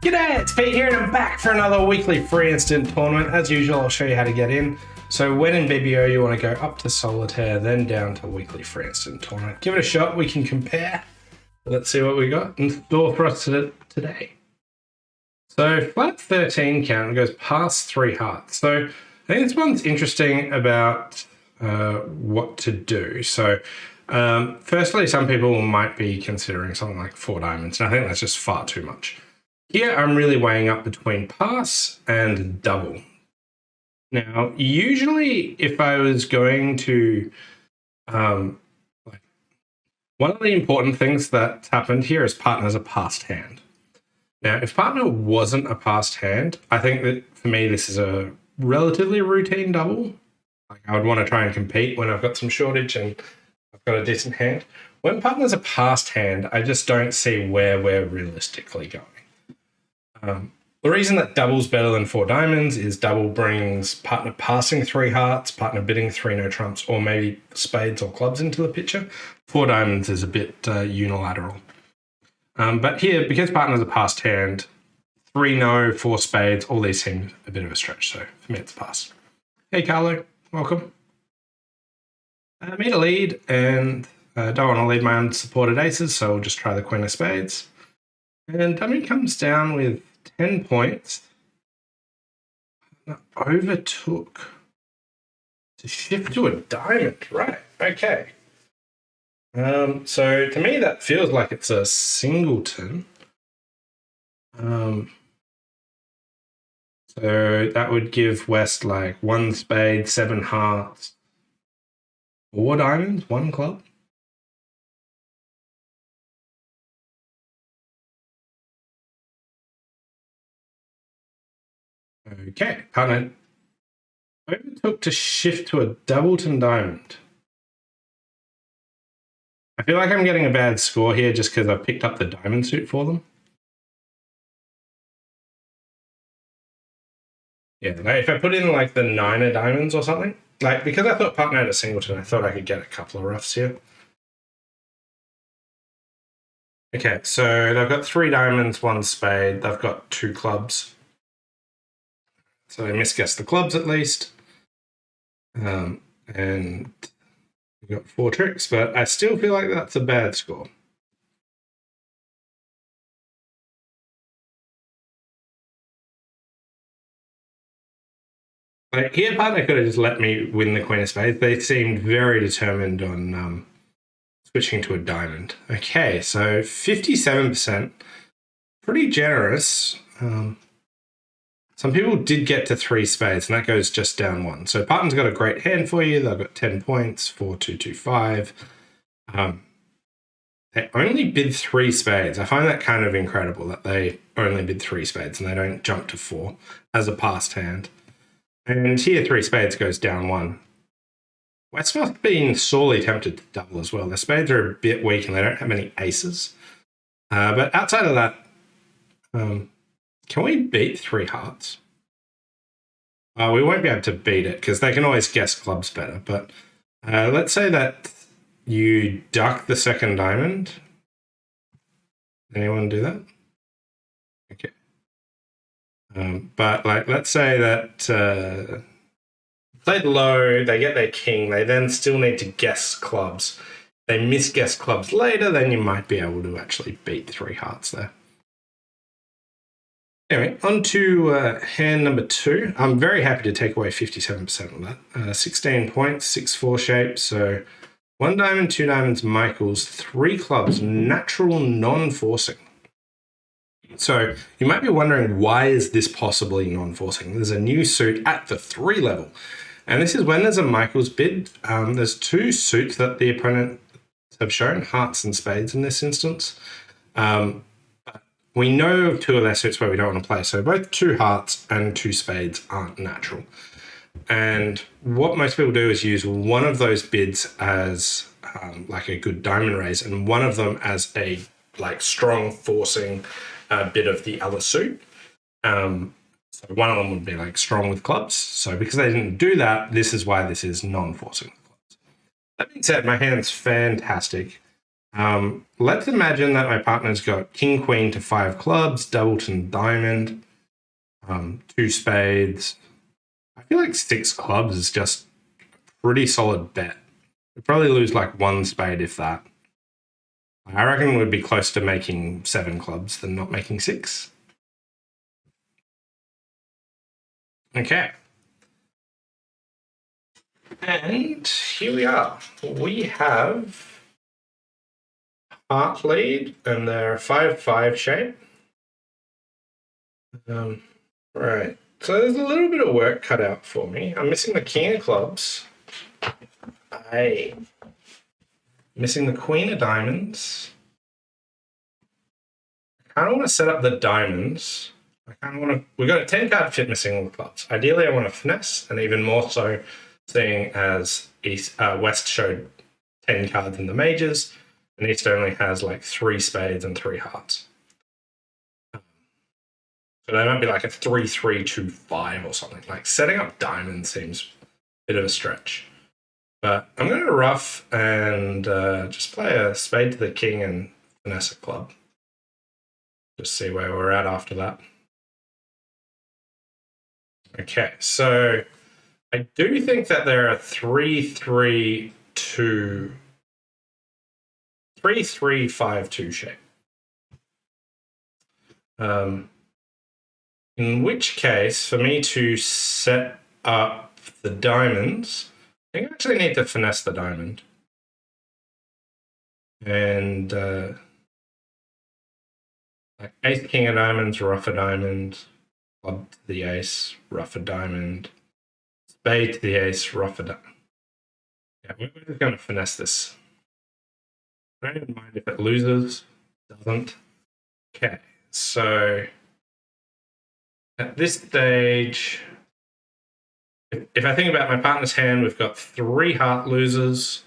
G'day, it's Pete here and I'm back for another weekly free instant tournament. As usual, I'll show you how to get in. So when in BBO, you want to go up to Solitaire, then down to weekly free instant tournament. Give it a shot, we can compare. Let's see what we got in store for us today. So flat 13 count goes past 3 hearts. So I think this one's interesting about what to do. So firstly, some people might be considering something like 4 diamonds, and I think that's just far too much. Here, I'm really weighing up between pass and double. Now, usually if I was going to, one of the important things that's happened here is partner's a passed hand. Now, if partner wasn't a passed hand, I think that for me, this is a relatively routine double. Like I would want to try and compete when I've got some shortage and I've got a decent hand. When partner's a passed hand, I just don't see where we're realistically going. The reason that double's better than 4 diamonds is double brings partner passing 3 hearts, partner bidding 3 no trumps, or maybe spades or clubs into the picture. 4 diamonds is a bit unilateral. But here, because partner's a passed hand, 3 no, 4 spades, all these seem a bit of a stretch. So for me, it's a pass. Hey, Carlo, welcome. Me to lead, and don't want to lead my unsupported aces, so we'll just try the queen of spades. And dummy comes down with 10 points. Overtook to shift to a diamond. Right, okay. So to me, that feels like it's a singleton. So that would give West like 1 spade, 7 hearts, 4 diamonds, 1 club. Okay, partner overtook to shift to a doubleton diamond. I feel like I'm getting a bad score here just because I picked up the diamond suit for them. Yeah, like if I put in like the 9 of diamonds or something, like because I thought partner had a singleton, I thought I could get a couple of roughs here. Okay, so they've got 3 diamonds, 1 spade, they've got 2 clubs. So they misguessed the clubs at least. And we've got 4 tricks, but I still feel like that's a bad score. Like here, partner could have just let me win the queen of spades. They seemed very determined on switching to a diamond. Okay, so 57%, pretty generous. Some people did get to 3 spades, and that goes just down 1. So partner's got a great hand for you. They've got 10 points, 4, 2, 2, 5. They only bid 3 spades. I find that kind of incredible that they only bid 3 spades and they don't jump to 4 as a passed hand. And here 3 spades goes down 1. West must have been sorely tempted to double as well. The spades are a bit weak and they don't have any aces. But outside of that, can we beat 3 hearts? We won't be able to beat it because they can always guess clubs better. But let's say that you duck the second diamond. Anyone do that? Okay. But like, let's say that played low, they get their king. They then still need to guess clubs. They misguess clubs later, then you might be able to actually beat 3 hearts there. Anyway, on to hand number 2. I'm very happy to take away 57% of that. 16 points, 6-4 shape. So 1 diamond, 2 diamonds, Michaels, 3 clubs, natural non-forcing. So you might be wondering, why is this possibly non-forcing? There's a new suit at the 3 level. And this is when there's a Michaels bid. There's 2 suits that the opponent have shown, hearts and spades in this instance. We know 2 of their suits where we don't want to play. So both 2 hearts and 2 spades aren't natural. And what most people do is use one of those bids as like a good diamond raise and one of them as a like strong forcing bid of the other suit. So one of them would be like strong with clubs. So because they didn't do that, this is why this is non-forcing with clubs. That being said, my hand's fantastic. Let's imagine that my partner's got king, queen to 5 clubs, doubleton, diamond, 2 spades. I feel like 6 clubs is just a pretty solid bet. We'd probably lose like 1 spade if that. I reckon we'd be close to making 7 clubs than not making 6. Okay. And here we are. We have heart lead and they're 5-5 shape. Right. So there's a little bit of work cut out for me. I'm missing the king of clubs. Missing the queen of diamonds. I don't want to set up the diamonds. I kind of want to. We've got a 10 card fit missing all the clubs. Ideally, I want to finesse, and even more so, seeing as West showed 10 cards in the majors, and East only has like 3 spades and 3 hearts. So they might be like a 3-3-2-5 or something. Like setting up diamonds seems a bit of a stretch. But I'm going to ruff and just play a spade to the king and finesse a club. Just see where we're at after that. Okay, so I do think that there are 3-3-5-2 shape. In which case, for me to set up the diamonds, I think I actually need to finesse the diamond. And like ace, king of diamonds, ruff a diamond, club to the ace, ruff a diamond, spade to the ace, ruff a diamond. Yeah, we're just going to finesse this. I don't even mind if it loses, doesn't. Okay, so at this stage, if I think about my partner's hand, we've got 3 heart losers.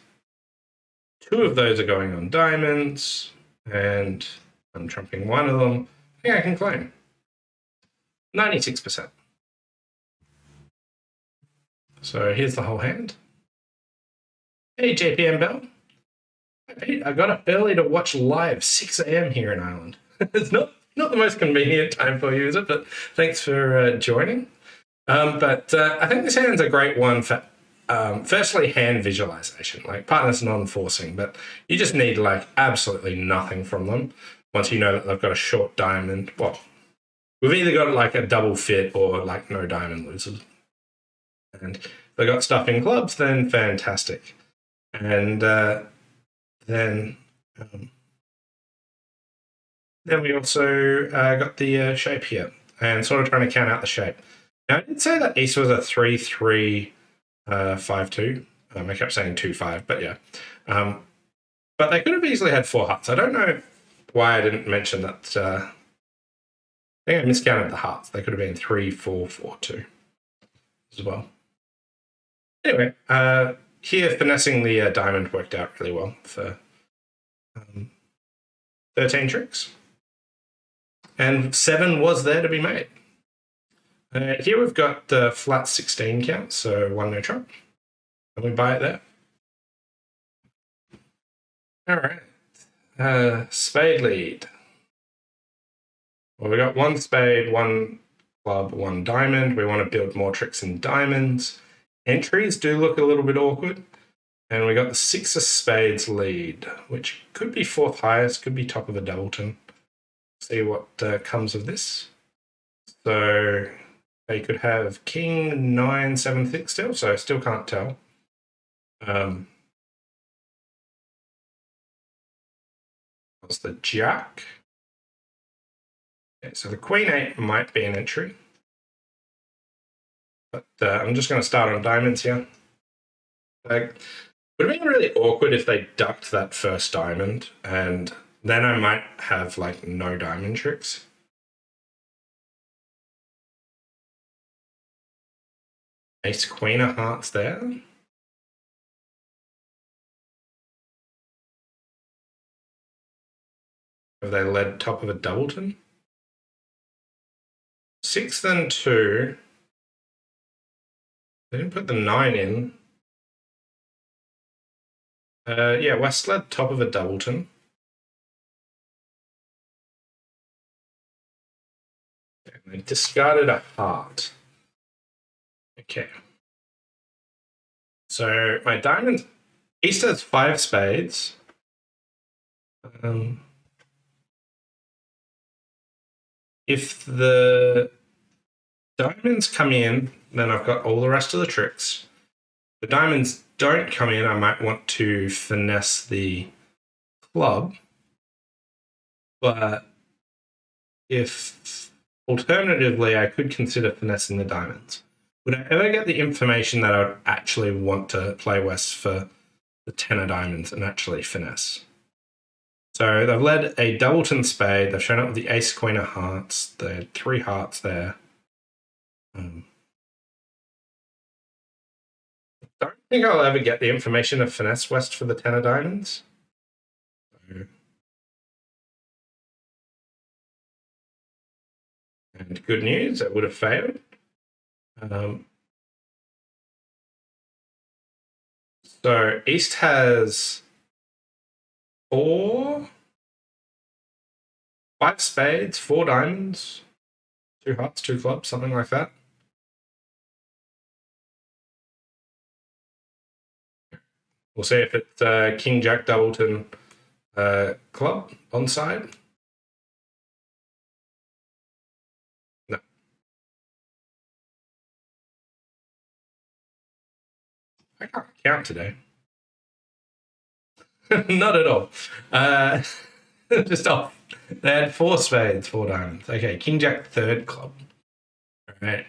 2 of those are going on diamonds, and I'm trumping 1 of them. I think I can claim 96%. So here's the whole hand. Hey, JPM Bell. I got up early to watch live, 6 a.m. here in Ireland. It's not the most convenient time for you, is it? But thanks for joining. But I think this hand's a great one for, firstly, hand visualization. Like, partner's non-forcing, but you just need, like, absolutely nothing from them. Once you know that they've got a short diamond, well, we've either got, like, a double fit or, like, no diamond losers. And if they've got stuff in clubs, then fantastic. And then we also got the shape here, and sort of trying to count out the shape. Now, I did say that East was a 3-3-5-2. I kept saying 2-5, but yeah. But they could have easily had 4 hearts. I don't know why I didn't mention that. I think I miscounted the hearts. They could have been 3-4-4-2 as well. Anyway, here finessing the diamond worked out really well for 13 tricks. And 7 was there to be made. Here we've got the flat 16 count, so 1 no trump. And we buy it there. All right. Spade lead. Well, we got 1 spade, 1 club, 1 diamond. We want to build more tricks in diamonds. Entries do look a little bit awkward. And we got the 6 of spades lead, which could be 4th highest, could be top of a doubleton. See what comes of this. So they could have king 9 7 thick still, so I still can't tell. What's the jack? Okay, so the queen 8 might be an entry, but I'm just going to start on diamonds here. Would have been really awkward if they ducked that first diamond, and then I might have like no diamond tricks. Ace queen of hearts there. Have they led top of a doubleton? 6 then 2. They didn't put the 9 in. Yeah, West led top of a doubleton. I discarded a heart. Okay. So my diamond, East has 5 spades. If the diamonds come in, then I've got all the rest of the tricks. If the diamonds don't come in, I might want to finesse the club. But if alternatively, I could consider finessing the diamonds. Would I ever get the information that I would actually want to play West for the 10 of diamonds and actually finesse? So they've led a doubleton spade. They've shown up with the ace, queen of hearts. They had 3 hearts there. Don't think I'll ever get the information of finesse West for the 10 of diamonds. And good news, it would have failed. So East has 5 spades, 4 diamonds, 2 hearts, 2 clubs, something like that. We'll see if it's King Jack Doubleton club onside. No. I can't count today. Not at all. Just off. They had 4 spades, 4 diamonds. Okay, King Jack third club. All right.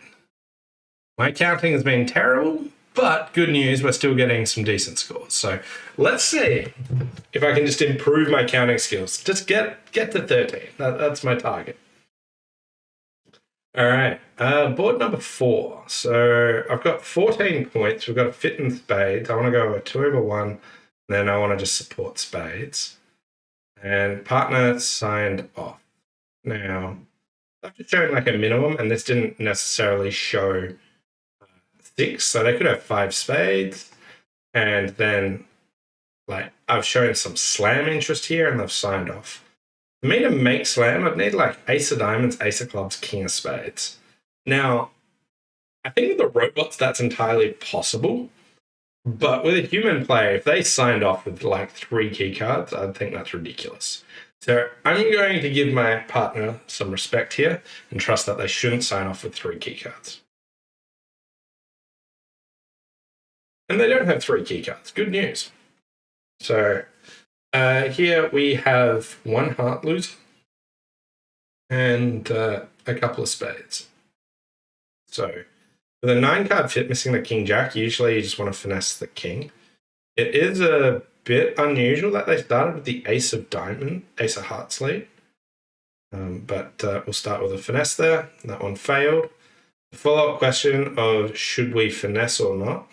My counting has been terrible, but good news, we're still getting some decent scores. So let's see if I can just improve my counting skills. Just get to 13. That's my target. All right, board number 4. So I've got 14 points. We've got a fit in spades. I want to go over 2 over 1. Then I want to just support spades. And partner signed off. Now, I've just shown like a minimum, and this didn't necessarily show 6. So they could have 5 spades. And then like I've shown some slam interest here, and they've signed off. For me to make slam, I'd need like ace of diamonds, ace of clubs, king of spades. Now, I think with the robots, that's entirely possible. But with a human player, if they signed off with like 3 key cards, I'd think that's ridiculous. So I'm going to give my partner some respect here and trust that they shouldn't sign off with 3 key cards. And they don't have 3 key cards. Good news. So here we have 1 heart loser and a couple of spades. So with a 9-card fit missing the king jack, usually you just want to finesse the king. It is a bit unusual that they started with the ace of hearts lead. But we'll start with a finesse there. That one failed. The follow-up question of should we finesse or not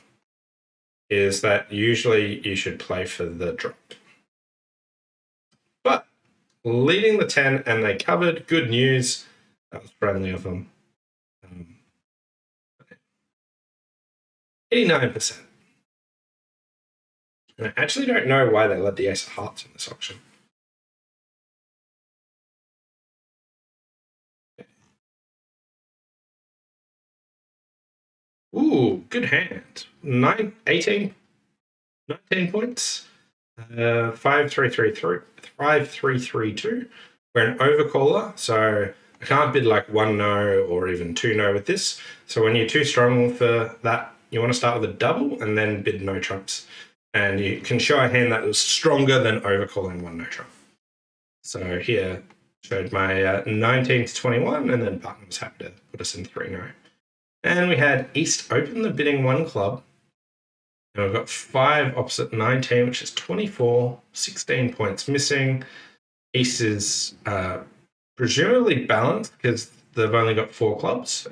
is that usually you should play for the drop. But leading the 10 and they covered, good news. That was friendly of them. 89%. I actually don't know why they led the ace of hearts in this auction. Ooh, good hand. 19 points. 5-3-3-2. We're an overcaller, so I can't bid like 1 no or even 2 no with this. So when you're too strong for that, you want to start with a double and then bid no trumps. And you can show a hand that was stronger than overcalling 1 no trump. So here, showed my 19 to 21, and then partner was happy to put us in 3 no. And we had East open the bidding 1 club. And we've got 5 opposite 19, which is 24, 16 points missing. East is presumably balanced because they've only got 4 clubs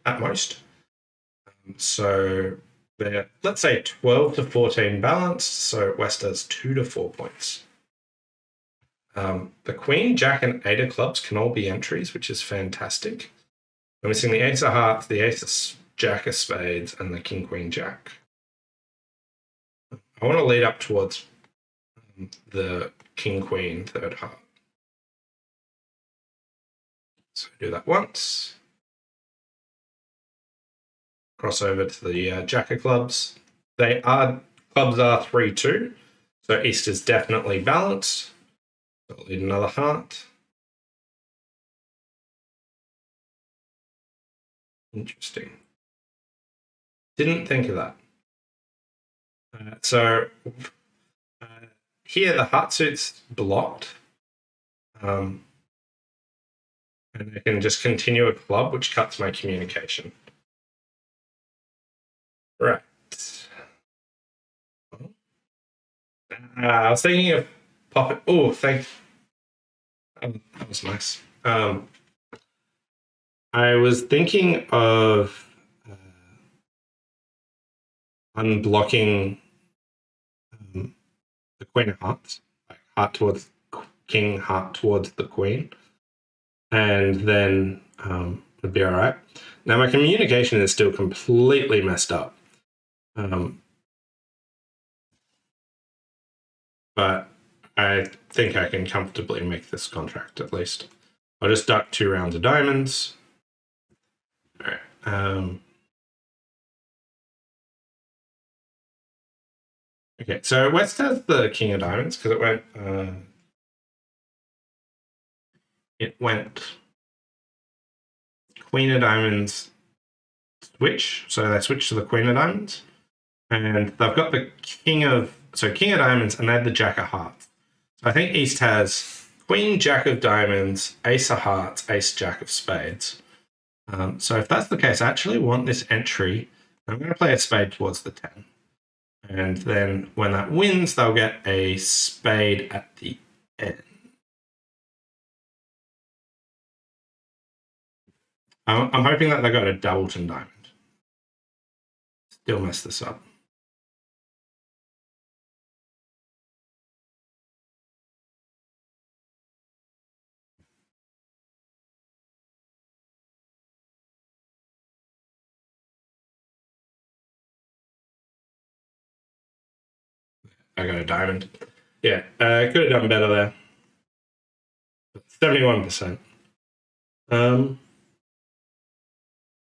at most. So they're, let's say, 12 to 14 balanced. So West has 2 to 4 points. The Queen, Jack, and 8 of clubs can all be entries, which is fantastic. We're missing the ace of hearts, the ace of jack of spades, and the king, queen, jack. I want to lead up towards the king, queen, third heart. So do that once. cross over to the Jack of clubs. Clubs are 3-2, so East is definitely balanced. I'll lead another heart. Interesting. Didn't think of that. Here the heart suit's blocked. And I can just continue a club, which cuts my communication. Right. I was thinking of popping. Oh, thanks. That was nice. I was thinking of unblocking the Queen of Hearts, like heart towards King, heart towards the Queen, and then it'd be all right. Now my communication is still completely messed up, but I think I can comfortably make this contract at least. I'll just duck 2 rounds of diamonds. All right. Okay, so West has the King of Diamonds because it went Queen of Diamonds switch, so they switched to the Queen of Diamonds, and they've got the King of Diamonds, and they had the Jack of Hearts. So I think East has Queen, Jack of Diamonds, Ace of Hearts, Ace, Jack of Spades. So if that's the case, I actually want this entry. I'm going to play a spade towards the 10. And then when that wins, they'll get a spade at the end. I'm hoping that they got a Doubleton diamond. Still mess this up. I got a diamond. Yeah, could have done better there. 71%.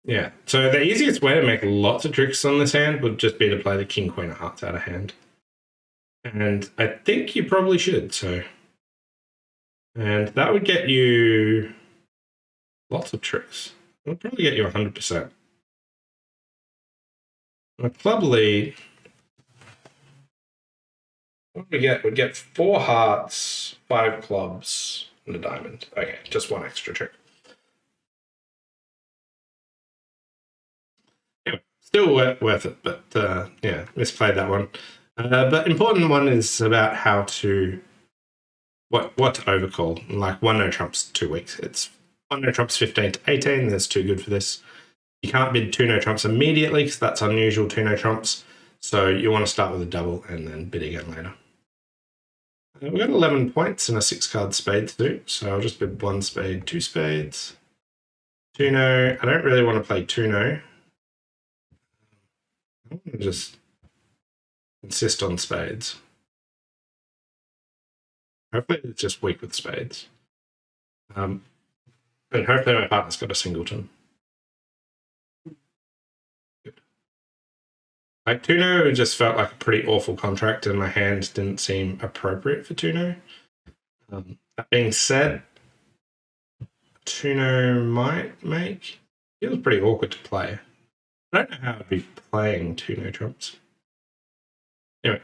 Yeah, so the easiest way to make lots of tricks on this hand would just be to play the King, Queen of Hearts out of hand. And I think you probably should, so. And that would get you lots of tricks. It would probably get you 100%. A club lead, what would we get? We'd get 4 hearts, 5 clubs, and a diamond. Okay, just 1 extra trick. Anyway, still worth it, but yeah, misplayed that one. But important one is about how to what to overcall. Like 1 no trumps 2 weeks. It's 1 no trumps 15 to 18. That's too good for this. You can't bid 2 no trumps immediately because that's unusual 2 no trumps. So you want to start with a double and then bid again later. We've got 11 points and a 6-card spade suit, so I'll just bid 1 spade, 2 spades. 2 no. I don't really want to play 2 no. I want to just insist on spades. Hopefully it's just weak with spades. And hopefully my partner's got a singleton. Good. Like 2 no just felt like a pretty awful contract and my hand didn't seem appropriate for 2 no. That being said, 2 no might make. It was pretty awkward to play. I don't know how I'd be playing 2 no trumps. Anyway,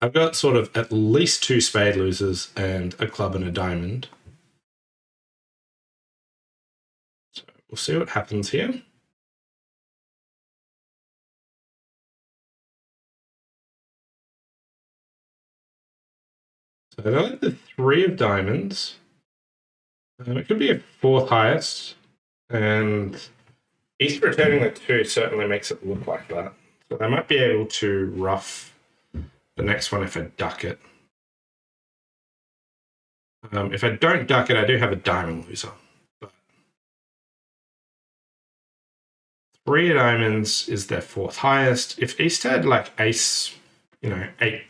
I've got sort of at least 2 spade losers and a club and a diamond. So we'll see what happens here. So I like the 3 of diamonds. It could be a 4th highest, and East returning the 2 certainly makes it look like that. So they might be able to ruff the next one if I duck it. If I don't duck it, I do have a diamond loser. But 3 diamonds is their 4th highest. If East had like ace, 8-2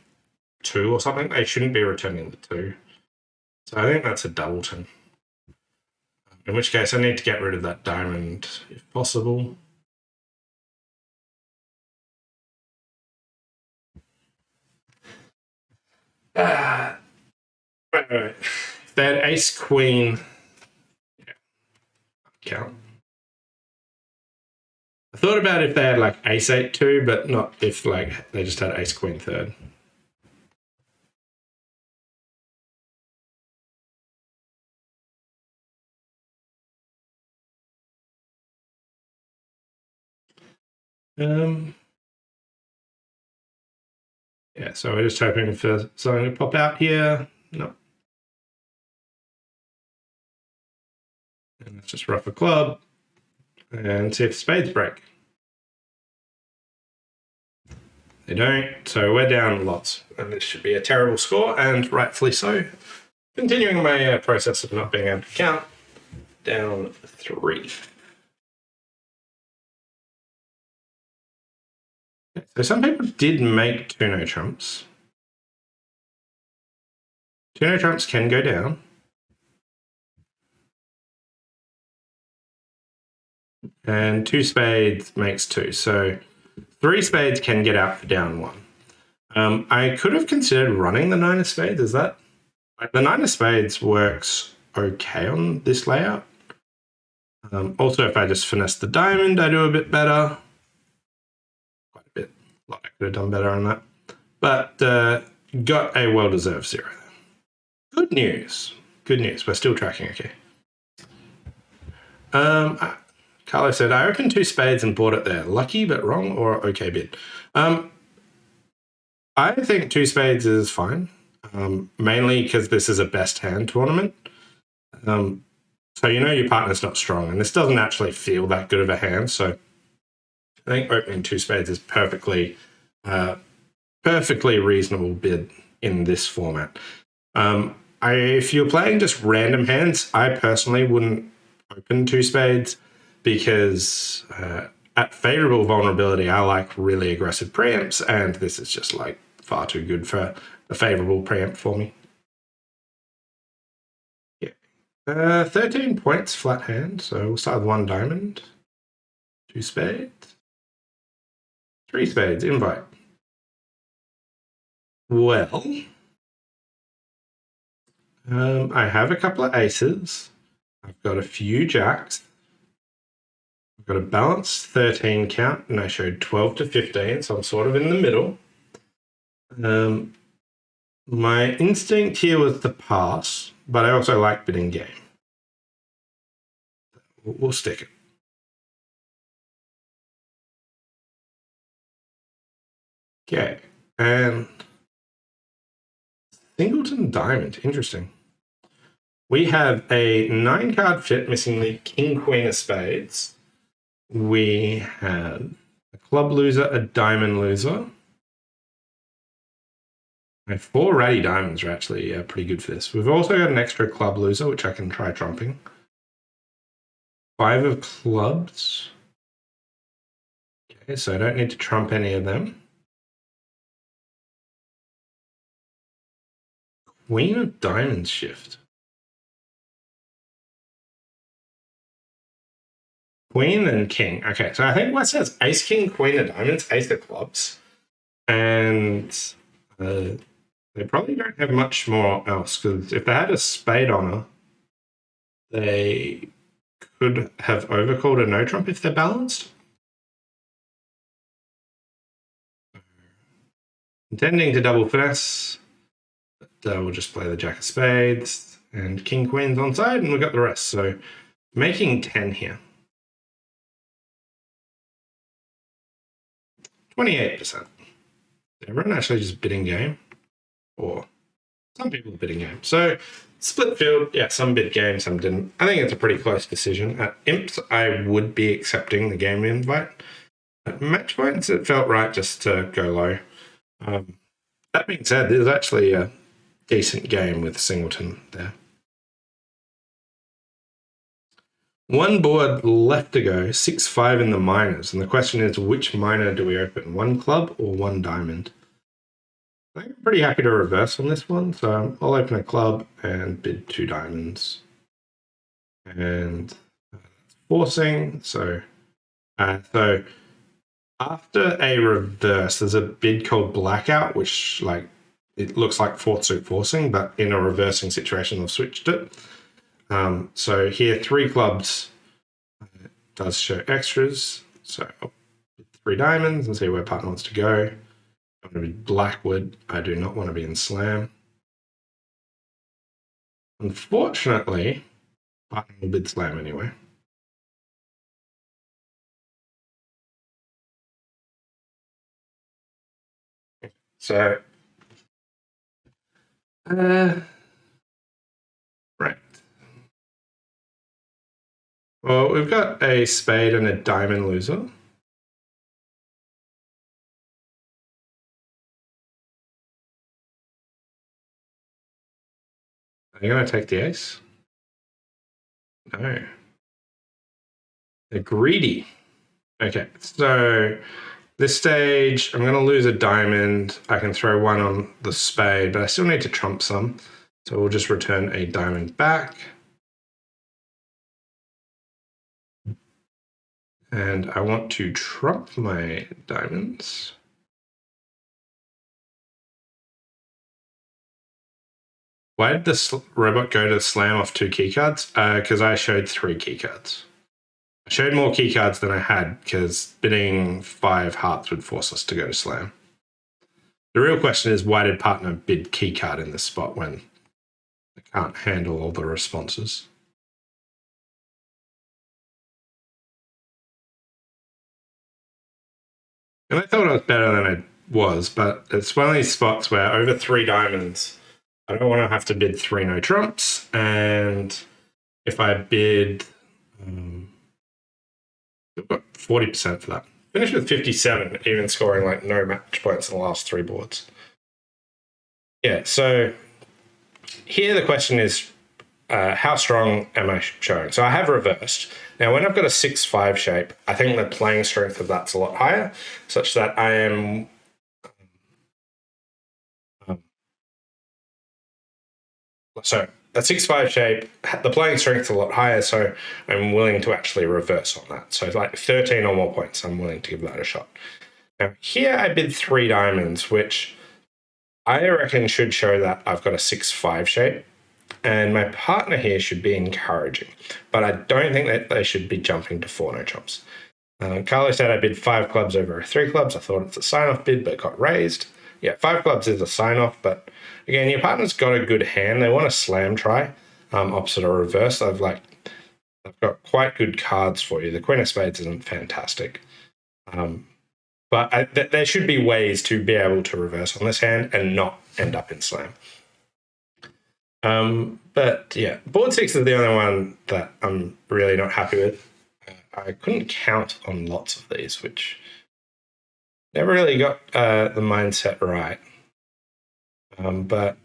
or something, they shouldn't be returning the 2. So I think that's a doubleton. In which case I need to get rid of that diamond if possible. Wait. If they had ace queen, yeah, count. I thought about if they had like ace 8 too, but not if like they just had ace queen third. Yeah, so we're just hoping for something to pop out here. No. And let's just ruff a club and see if spades break. They don't, so we're down lots. And this should be a terrible score, and rightfully so. Continuing my process of not being able to count, down 3. So some people did make 2 no trumps. 2 no trumps can go down. And 2 spades makes 2. So 3 spades can get out for down 1. I could have considered running the 9 of spades. Is that? Like, the 9 of spades works okay on this layout. Also, if I just finesse the diamond, I do a bit better. Quite a bit. A lot I could have done better on that. But got a well-deserved 0. Good news. Good news. We're still tracking okay. Carlo said, I opened 2 spades and bought it there. Lucky but wrong or okay bid? I think 2 spades is fine, mainly because this is a best hand tournament. So you know your partner's not strong, and this doesn't actually feel that good of a hand. So I think opening 2 spades is perfectly reasonable bid in this format. If you're playing just random hands, I personally wouldn't open 2 spades because at favorable vulnerability, I like really aggressive preempts, and this is just like far too good for a favorable preempt for me. Yeah. 13 points flat hand, so we'll start with 1 diamond, 2 spades, 3 spades, invite. Well, I have a couple of aces. I've got a few jacks. I've got a balanced 13 count, and I showed 12 to 15, so I'm sort of in the middle. My instinct here was to pass, but I also like bidding game. We'll stick it. Okay, and Singleton Diamond, interesting. We have a 9-card fit missing the King Queen of Spades. We have a club loser, a diamond loser. My 4 ratty diamonds are actually pretty good for this. We've also got an extra club loser, which I can try trumping. 5 of clubs. Okay, so I don't need to trump any of them. Queen of diamonds shift. Queen and king. Okay, so I think what says ace, king, queen of diamonds, ace of clubs. And they probably don't have much more else, because if they had a spade on her, they could have overcalled a no trump if they're balanced. Intending to double finesse, but we'll just play the jack of spades and king queen's on side, and we got the rest. So making 10 here. 28%. Everyone actually just bidding game, or some people bidding game. So split field, yeah, some bid game, some didn't. I think it's a pretty close decision. At imps, I would be accepting the game invite. At match points, it felt right just to go low. That being said, there's actually a decent game with Singleton there. 1 board left to go, 6-5 in the minors. And the question is, which minor do we open? 1 club or 1 diamond? I think I'm pretty happy to reverse on this one. So I'll open a club and bid 2 diamonds. And forcing. So after a reverse, there's a bid called blackout, which like it looks like fourth suit forcing, but in a reversing situation, I've switched it. So here, 3 clubs does show extras. So I'll put 3 diamonds and see where partner wants to go. I'm going to be Blackwood. I do not want to be in slam. Unfortunately, partner will bid slam anyway. So, right. Well, we've got a spade and a diamond loser. Are you going to take the ace? No. They're greedy. Okay, so this stage, I'm going to lose a diamond. I can throw 1 on the spade, but I still need to trump some. So we'll just return a diamond back. And I want to trump my diamonds. Why did this robot go to slam off 2 keycards? Because I showed 3 keycards. I showed more keycards than I had because bidding 5 hearts would force us to go to slam. The real question is, why did partner bid keycard in this spot when I can't handle all the responses? And I thought I was better than I was, but it's one of these spots where over 3 diamonds, I don't want to have to bid 3 no trumps. And if I bid, I've got 40% for that. Finished with 57, even scoring like no match points in the last 3 boards. Yeah, so here the question is, how strong am I showing? So I have reversed. Now, when I've got a 6-5 shape, I think the playing strength of that's a lot higher, such that I am so a 6-5 shape, the playing strength is a lot higher, so I'm willing to actually reverse on that. So like 13 or more points, I'm willing to give that a shot. Now, here I bid 3 diamonds, which I reckon should show that I've got a 6-5 shape. And my partner here should be encouraging, but I don't think that they should be jumping to 4 no trumps. Carlo said I bid 5 clubs over 3 clubs. I thought it's a sign-off bid, but it got raised. Yeah, 5 clubs is a sign-off, but again, your partner's got a good hand. They want a slam try, opposite or reverse. I've got quite good cards for you. The Queen of Spades isn't fantastic. But there should be ways to be able to reverse on this hand and not end up in slam. But yeah, board 6 is the only one that I'm really not happy with. I couldn't count on lots of these, which never really got the mindset right. But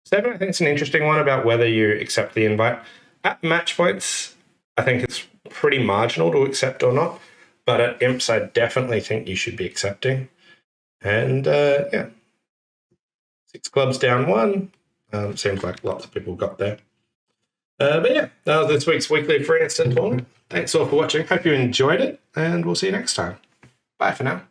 7, I think, is an interesting one about whether you accept the invite. At match points, I think it's pretty marginal to accept or not. But at imps, I definitely think you should be accepting. And yeah, 6 clubs down 1. Seems like lots of people got there. But yeah, that was this week's weekly free instant tournament. Thanks all for watching. Hope you enjoyed it, and we'll see you next time. Bye for now.